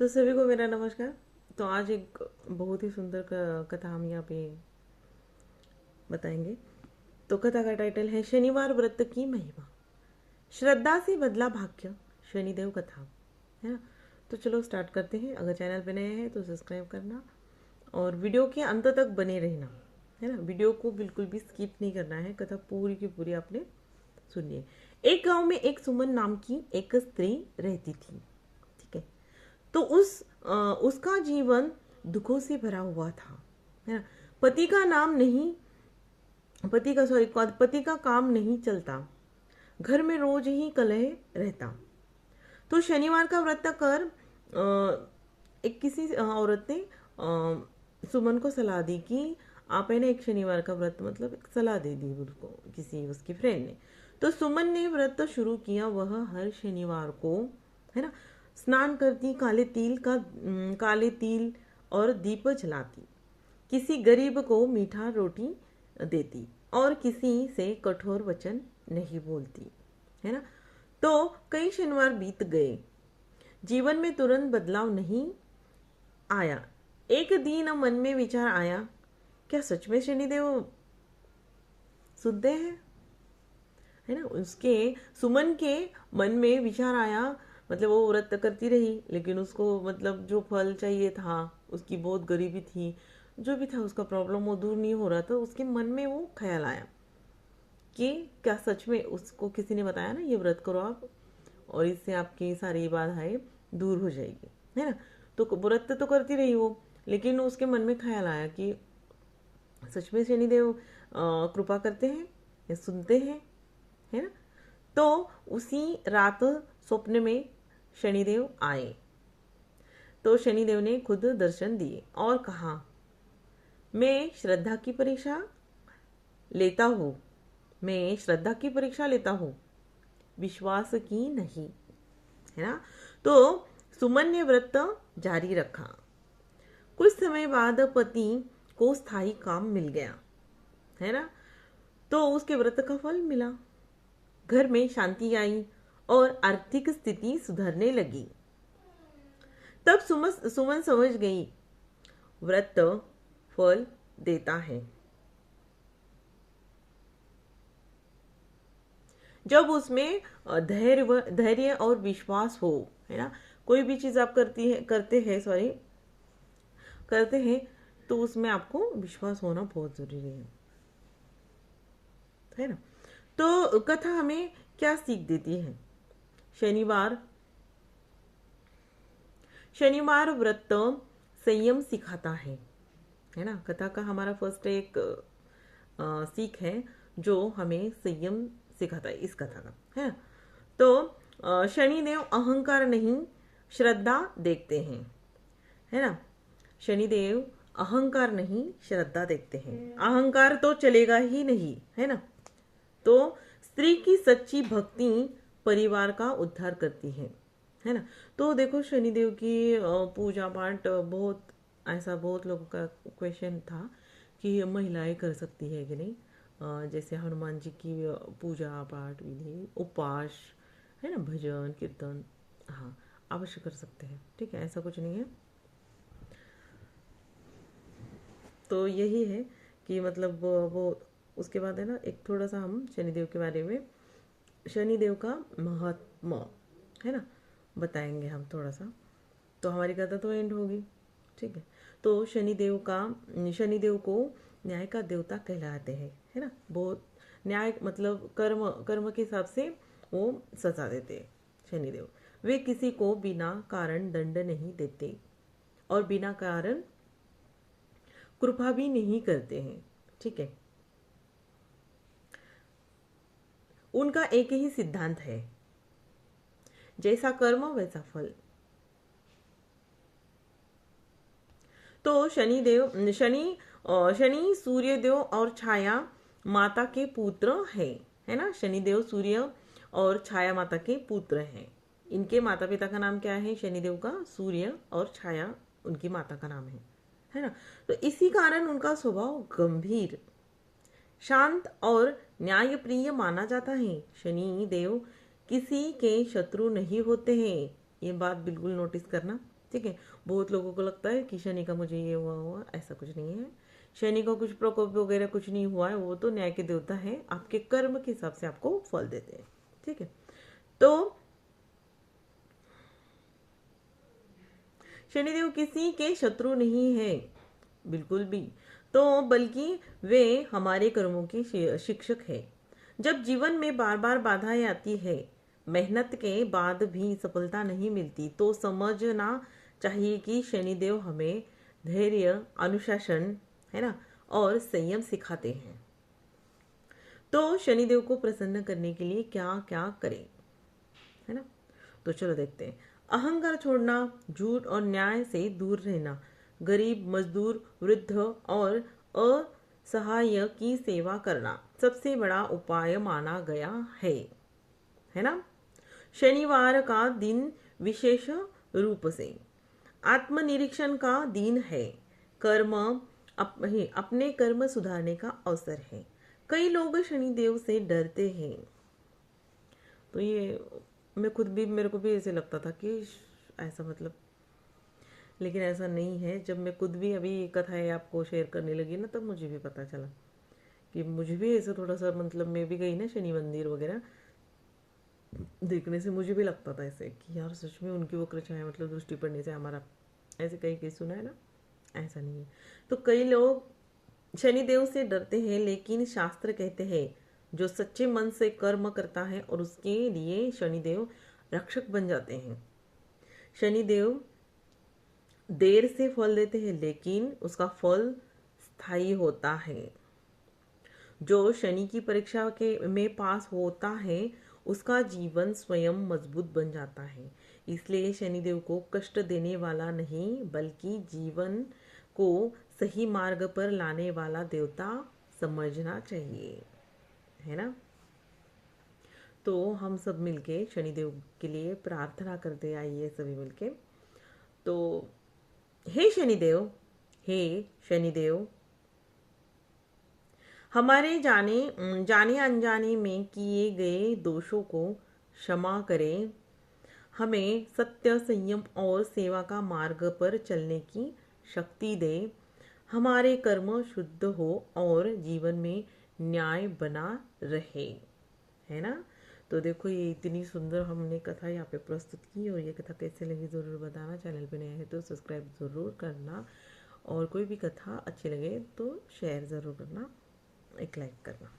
तो सभी को मेरा नमस्कार। तो आज एक बहुत ही सुंदर कथा हम यहाँ पे बताएंगे। तो कथा का टाइटल है शनिवार व्रत की महिमा। श्रद्धा से बदला भाग्य, शनिदेव कथा, है ना। तो चलो स्टार्ट करते हैं। अगर चैनल पे नए हैं तो सब्सक्राइब करना और वीडियो के अंत तक बने रहना, है ना। वीडियो को बिल्कुल भी स्किप नहीं करना है, कथा पूरी की पूरी आपने सुनिए। एक गांव में एक सुमन नाम की एक स्त्री रहती थी, ठीक है। तो उसका जीवन दुखों से भरा हुआ था, है ना। पति का नाम नहीं पति का काम नहीं चलता, घर में रोज ही कलह रहता। तो शनिवार का व्रत कर एक किसी औरत ने सुमन को सलाह दी कि आप है ना एक शनिवार का व्रत, मतलब एक सलाह दे दी उसको किसी उसकी फ्रेंड ने। तो सुमन ने व्रत शुरू किया। वह हर शनिवार को, है ना, स्नान करती, काले तिल और दीप जलाती, किसी गरीब को मीठा रोटी देती और किसी से कठोर वचन नहीं बोलती, है ना। तो कई शनिवार बीत गए, जीवन में तुरंत बदलाव नहीं आया। एक दिन मन में विचार आया, क्या सच में शनिदेव सुनते हैं, है ना। उसके सुमन के मन में विचार आया, मतलब वो व्रत करती रही लेकिन उसको मतलब जो फल चाहिए था, उसकी बहुत गरीबी थी, जो भी था उसका प्रॉब्लम वो दूर नहीं हो रहा था। उसके मन में वो ख्याल आया कि क्या सच में उसको किसी ने बताया ना ये व्रत करो आप, और इससे आपकी सारी बाधाएं दूर हो जाएगी, है ना। तो व्रत तो करती रही वो, लेकिन उसके मन में ख्याल आया कि सच में शनिदेव कृपा करते हैं या सुनते हैं, है ना। तो उसी रात स्वप्न में शनिदेव आए। तो शनिदेव ने खुद दर्शन दिए और कहा, मैं श्रद्धा की परीक्षा लेता हूँ, मैं श्रद्धा की परीक्षा लेता हूँ, विश्वास की नहीं, है ना। तो सुमन ने व्रत जारी रखा। कुछ समय बाद पति को स्थायी काम मिल गया, है ना। तो उसके व्रत का फल मिला, घर में शांति आई और आर्थिक स्थिति सुधरने लगी। तब सुमन समझ गई, व्रत फल देता है। जब उसमें धैर्य और विश्वास हो, है ना। कोई भी चीज आप करते हैं तो उसमें आपको विश्वास होना बहुत जरूरी है ना। तो कथा हमें क्या सीख देती है। शनिवार शनिवार व्रत संयम सिखाता है ना। कथा का हमारा फर्स्ट एक सीख है जो हमें संयम सिखाता है इस कथा का, है ना। तो शनिदेव अहंकार नहीं श्रद्धा देखते हैं, है ना। शनिदेव अहंकार नहीं श्रद्धा देखते हैं। अहंकार तो चलेगा ही नहीं, है ना। तो स्त्री की सच्ची भक्ति परिवार का उद्धार करती है ना। तो देखो शनिदेव की पूजा पाठ बहुत, ऐसा बहुत लोगों का क्वेश्चन था कि महिलाएं कर सकती है कि नहीं। जैसे हनुमान जी की पूजा पाठ विधि, उपवास, है ना, भजन कीर्तन, हाँ अवश्य कर सकते हैं, ठीक है, ऐसा कुछ नहीं है। तो यही है कि मतलब वो उसके बाद है ना एक थोड़ा सा हम शनिदेव के बारे में, शनिदेव का महात्मा, है ना, बताएंगे हम थोड़ा सा। तो हमारी कथा तो एंड होगी, ठीक है। तो शनिदेव को न्याय का देवता कहलाते हैं, है ना। बहुत न्याय मतलब कर्म कर्म के हिसाब से वो सजा देते हैं शनिदेव। वे किसी को बिना कारण दंड नहीं देते और बिना कारण कृपा भी नहीं करते हैं, ठीक है। उनका एक ही सिद्धांत है, जैसा कर्म वैसा फल। तो शनि सूर्यदेव और छाया माता के पुत्र है ना। शनिदेव सूर्य और छाया माता के पुत्र हैं। इनके माता पिता का नाम क्या है, शनिदेव का सूर्य और छाया उनकी माता का नाम है ना। तो इसी कारण उनका स्वभाव गंभीर, शांत और न्यायप्रिय माना जाता है। शनि देव किसी के शत्रु नहीं होते हैं, ये बात बिल्कुल नोटिस करना, ठीक है। बहुत लोगों को लगता है कि शनि का मुझे ये हुआ, ऐसा कुछ नहीं है। शनि का कुछ प्रकोप वगैरह कुछ नहीं हुआ है, वो तो न्याय के देवता है, आपके कर्म के हिसाब से आपको फल देते हैं, ठीक है। तो शनिदेव किसी के शत्रु नहीं है, बिल्कुल भी, तो बल्कि वे हमारे कर्मों के शिक्षक है। जब जीवन में बार बार बाधाएं आती है, मेहनत के बाद भी सफलता नहीं मिलती, तो समझना चाहिए कि शनिदेव हमें धैर्य, अनुशासन, है ना, और संयम सिखाते हैं। तो शनिदेव को प्रसन्न करने के लिए क्या क्या करें, है ना। तो चलो देखते हैं। अहंकार छोड़ना, झूठ और न्याय से दूर रहना, गरीब, मजदूर, वृद्ध और असहाय की सेवा करना सबसे बड़ा उपाय माना गया है ना। शनिवार का दिन विशेष रूप से आत्मनिरीक्षण का दिन है। कर्म अपने कर्म सुधारने का अवसर है। कई लोग शनिदेव से डरते हैं, तो ये मैं खुद भी, मेरे को भी ऐसे लगता था कि ऐसा मतलब, लेकिन ऐसा नहीं है। जब मैं खुद भी अभी कथाएं आपको शेयर करने लगी ना, तब मुझे भी पता चला कि मुझे भी ऐसा थोड़ा सा, मतलब मैं भी गई ना शनि मंदिर वगैरह देखने से, मुझे भी लगता था ऐसे कि यार सच में उनकी वक्र छाया, मतलब दृष्टि पड़ने से हमारा, ऐसे कई केस सुना है ना। ऐसा नहीं है। तो कई लोग शनिदेव से डरते हैं, लेकिन शास्त्र कहते हैं जो सच्चे मन से कर्म करता है और उसके लिए शनिदेव रक्षक बन जाते हैं। शनिदेव देर से फल देते हैं, लेकिन उसका फल स्थायी होता है। जो शनि की परीक्षा के में पास होता है, उसका जीवन स्वयं मजबूत बन जाता है। इसलिए शनिदेव को कष्ट देने वाला नहीं, बल्कि जीवन को सही मार्ग पर लाने वाला देवता समझना चाहिए, है ना। तो हम सब मिलके शनिदेव के लिए प्रार्थना करते आइए सभी मिलके। तो हे शनिदेव, हे शनिदेव, हमारे जाने अनजाने में किए गए दोषों को क्षमा करें। हमें सत्य, संयम और सेवा का मार्ग पर चलने की शक्ति दे। हमारे कर्म शुद्ध हो और जीवन में न्याय बना रहे, है ना। तो देखो, ये इतनी सुंदर हमने कथा यहाँ पे प्रस्तुत की, और ये कथा कैसे लगी ज़रूर बताना। चैनल पे नए हैं तो सब्सक्राइब ज़रूर करना, और कोई भी कथा अच्छी लगे तो शेयर ज़रूर करना, एक लाइक करना।